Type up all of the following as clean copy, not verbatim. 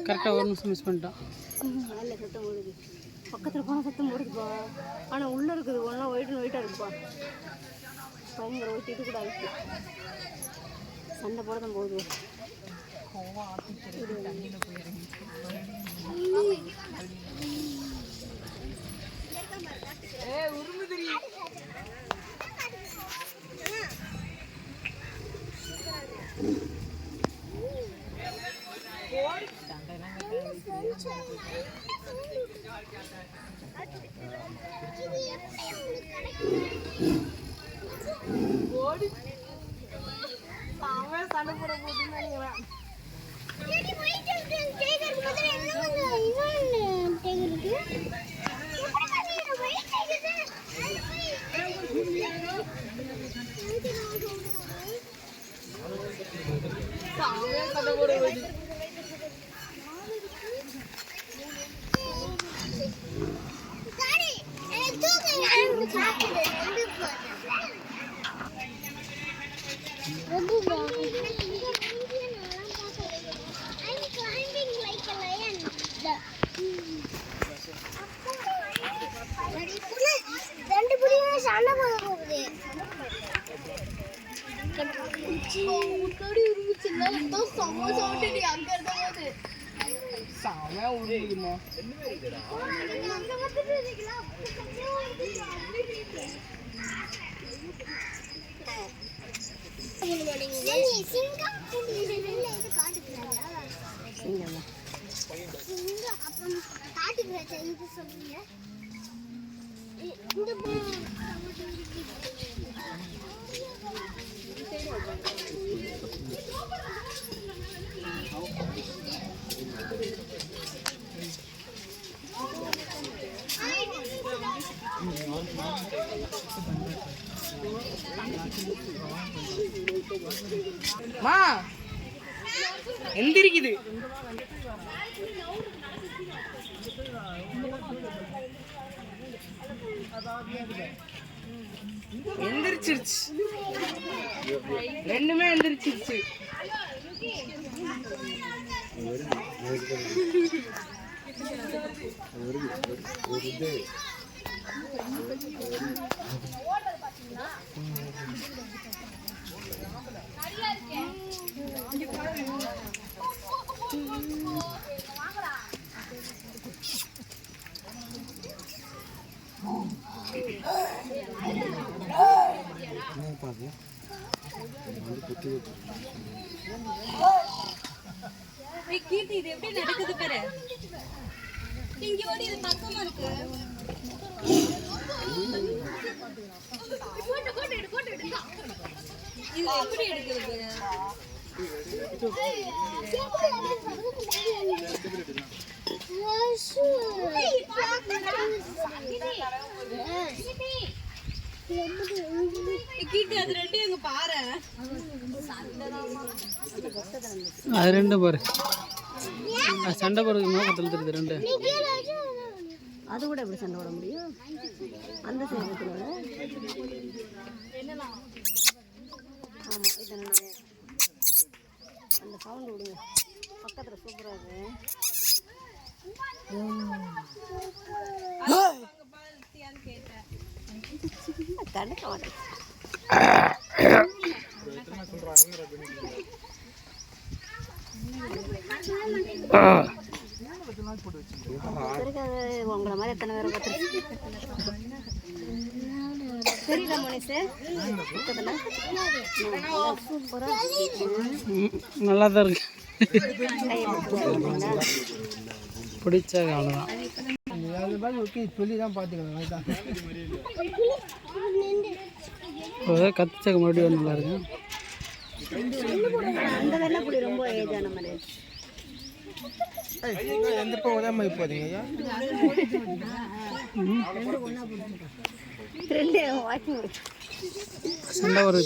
கரெக்டாக ஒரு நிமிஷம் மிஸ் பண்ணிட்டான். இல்லை சத்தம் போடுது, பக்கத்தில் போனால் சத்தம் போடுதுப்பா. ஆனால் உள்ளே இருக்குது ஒன்றா ஒயிட்டாக இருக்குப்பா. பயங்கர ஒயிட்டு கூட இருக்கு. சண்டை போட தான் போகுது. சண்டை போட போகுதுன்னு மா எந்திரிக்குது. எந்திரிச்சிருச்சு, ரெண்டுமே எந்திரிச்சிருச்சு. கீர்த்தி இது எப்படி நடக்குது பாரு. இங்க ஓடி இது பக்கமா இருக்கு. இது எப்படி எடுக்கிறது? அது ரெண்டும் பாரு, அது ரெண்டும் பாரு சண்டை போடுறது நோக்கத்தில் தெரியுது ரெண்டு. அது கூட எப்படி சண்டை போட முடியும்? அந்த சைடு ஆமாம், இதனுடைய அந்த சவுண்டு விடுங்க. பக்கத்தில் சூப்பராக இருக்கு. கணக்க மாட்டேன். உங்களை மாதிரி எத்தனை பேரை பார்த்து தெரியல மனுஷு. சூப்பராக நல்லா தான் இருக்கு. பிடிச்சா அவ்வளோதான். சொல்லி தான் பார்த்துக்கலாம். கத்திச்சக்க மறுபடியும் நல்லா இருக்கு. அந்த வெள்ளைப்புடி ரொம்ப ஏஜான மாதிரி எந்த பக்கம் இப்போதைங்க சண்டை ஒரு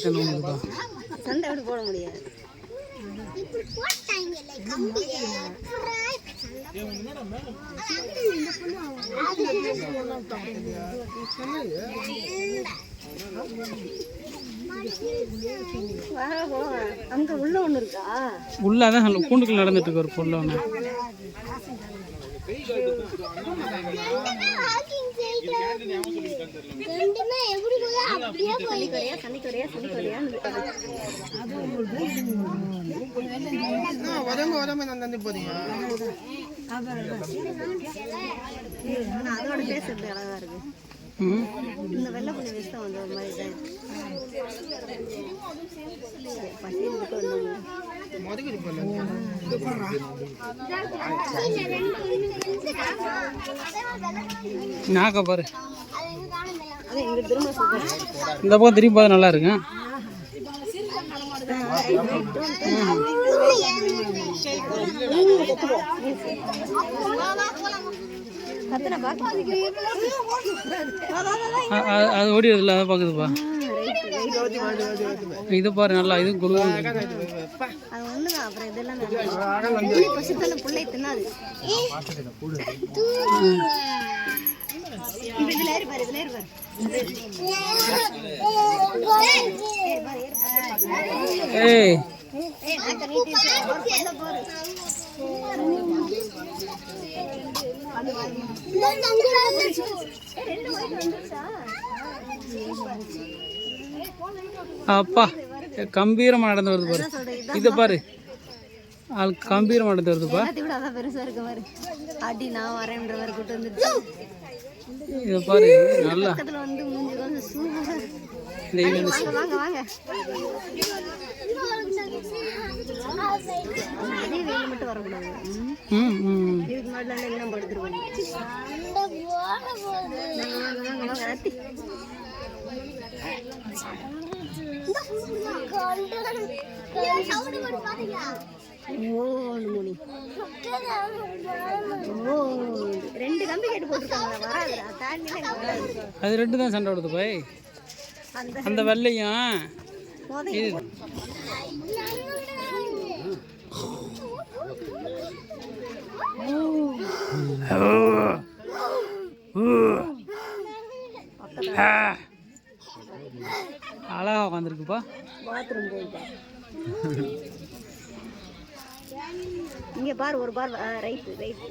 சண்டை எப்படி போட முடியாது. அங்க உள்ள ஒண்ணு இருக்கா? உள்ளாதான் கூண்டுக்குள்ள நடந்துட்டு இருக்கு ஒரு பொருள் ஒன்று. அதோட பேசுறது அழகா இருக்கு. இந்த வெள்ளை புள்ளி வேஸ்ட் வந்து ஒரு மாதிரி தான் நாக்க பாரு. இந்த பக்கம் திரும்பி பார்த்து நல்லா இருக்கு. அது ஓடிடுதுல, அதை பார்க்குதுப்பா. இது பாரு நல்லா, இது குழு. ஏய் அப்பா, கம்பீரமா நடந்து வருது பாரு. இத பாரு, ஆள் கம்பீரமா நடந்து வருதுப்பா. பெருசா இருக்கு பாரு. அடி நான் வரேன்ற மாதிரி கூட்டு வந்து இத பாரு நல்லா. வந்து மூஞ்சி வந்து சூப்பரா. வாங்க வாங்க. அதே வெயில் மட்டும் வரக்கூடாது. இதுக்கு முன்னாடி எல்லாம் படுத்துருவாங்க. ரெண்டு கம்பி கேட்டு போட்டுருக்காங்க. அது ரெண்டு தான் சண்டை விடுது பாய். அந்த வெள்ளையும் இது அழகா உட்காந்துருக்குப்பா. பாத்ரூம் போயிட்டா. இங்க பாரு, ஒரு பார் ரைட் ரைட்.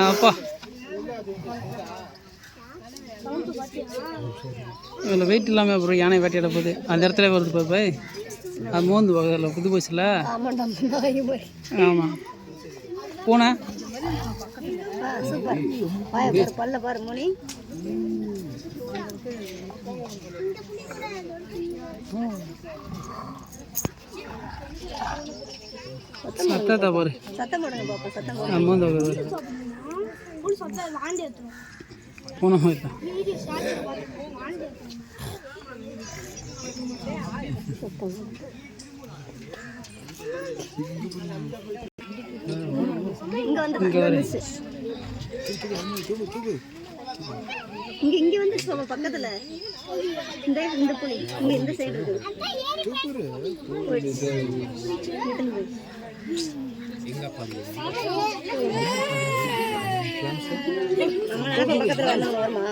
அப்பா இதில் வெயிட் இல்லாமல் அப்புறம் யானை வேட்டையிட போகுது. அந்த இடத்துல வருது பாப்பா. அது மோந்து அதில் புது போச்சுல. ஆமாம், பூனை பல்ல பாரு மணி. சத்தத்தை பாரு. சத்தம் போடுங்க பாப்பா, சத்தம் போடுங்க. மோந்து பூனை மாதிரி தான். இங்க வந்து இங்க வந்து பக்கத்துல இந்த புலி இங்க இந்த சைடு இருக்கு. பக்கத்துல வருமா?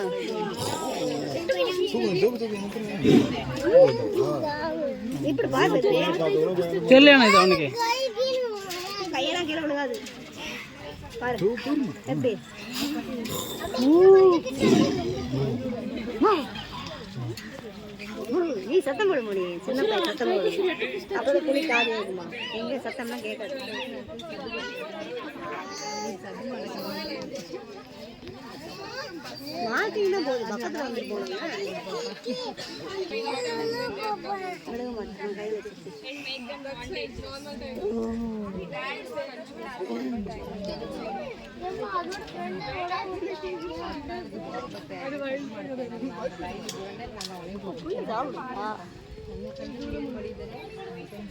இப்படி பாரு, தெரியல இது அவனுக்கு. கையெல்லாம் கீழே விழுகாது பாரு. எப்படி நீ சத்தம் போட முடியும். சின்ன பையன் சத்தம் போடு. அப்பதான் புளி காது இருக்குமா? எங்க சத்தம்லாம் கேட்காது. மாட்டிங்கன்னா போகுது, பக்கத்துல வந்து போடுங்க. விழுக மாட்டேன், கை வச்சு.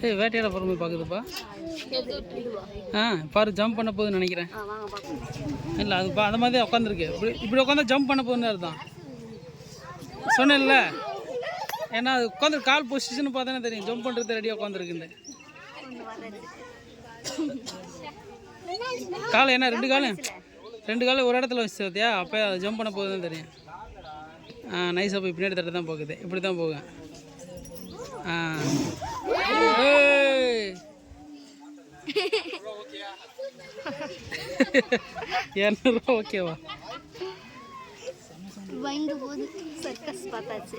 ஏய் வேட்டையாட பொறுமை பார்க்குதுப்பா. இதுவா? ஆ பாரு ஜம்ப் பண்ண போகுதுன்னு நினைக்கிறேன். வாங்க பார்க்கலாம். இல்லை அதுப்பா அந்த மாதிரி தான் உட்காந்துருக்கு. இப்படி உட்காந்தா ஜம்ப் பண்ண போகுதுன்னு அர்த்தம். சொன்னேன்ல, ஏன்னா அது உட்காந்து கால் பொசிஷன் பார்த்தானே தெரியும் ஜம்ப் பண்ணுறது ரெடியாக உட்காந்துருக்குன்னு. காலை என்ன ரெண்டு காலம் ஒரு இடத்துல வச்சு பார்த்தியா, அப்போ அது ஜம்ப் பண்ண போகுதுன்னு தெரியும். நைஸாக போய் பின்னாடி தட்ட தான் போகுது. இப்படி தான் போகும். $200 ஓகேவா? பயந்து போகுது. சர்க்கஸ் பார்த்தாச்சு.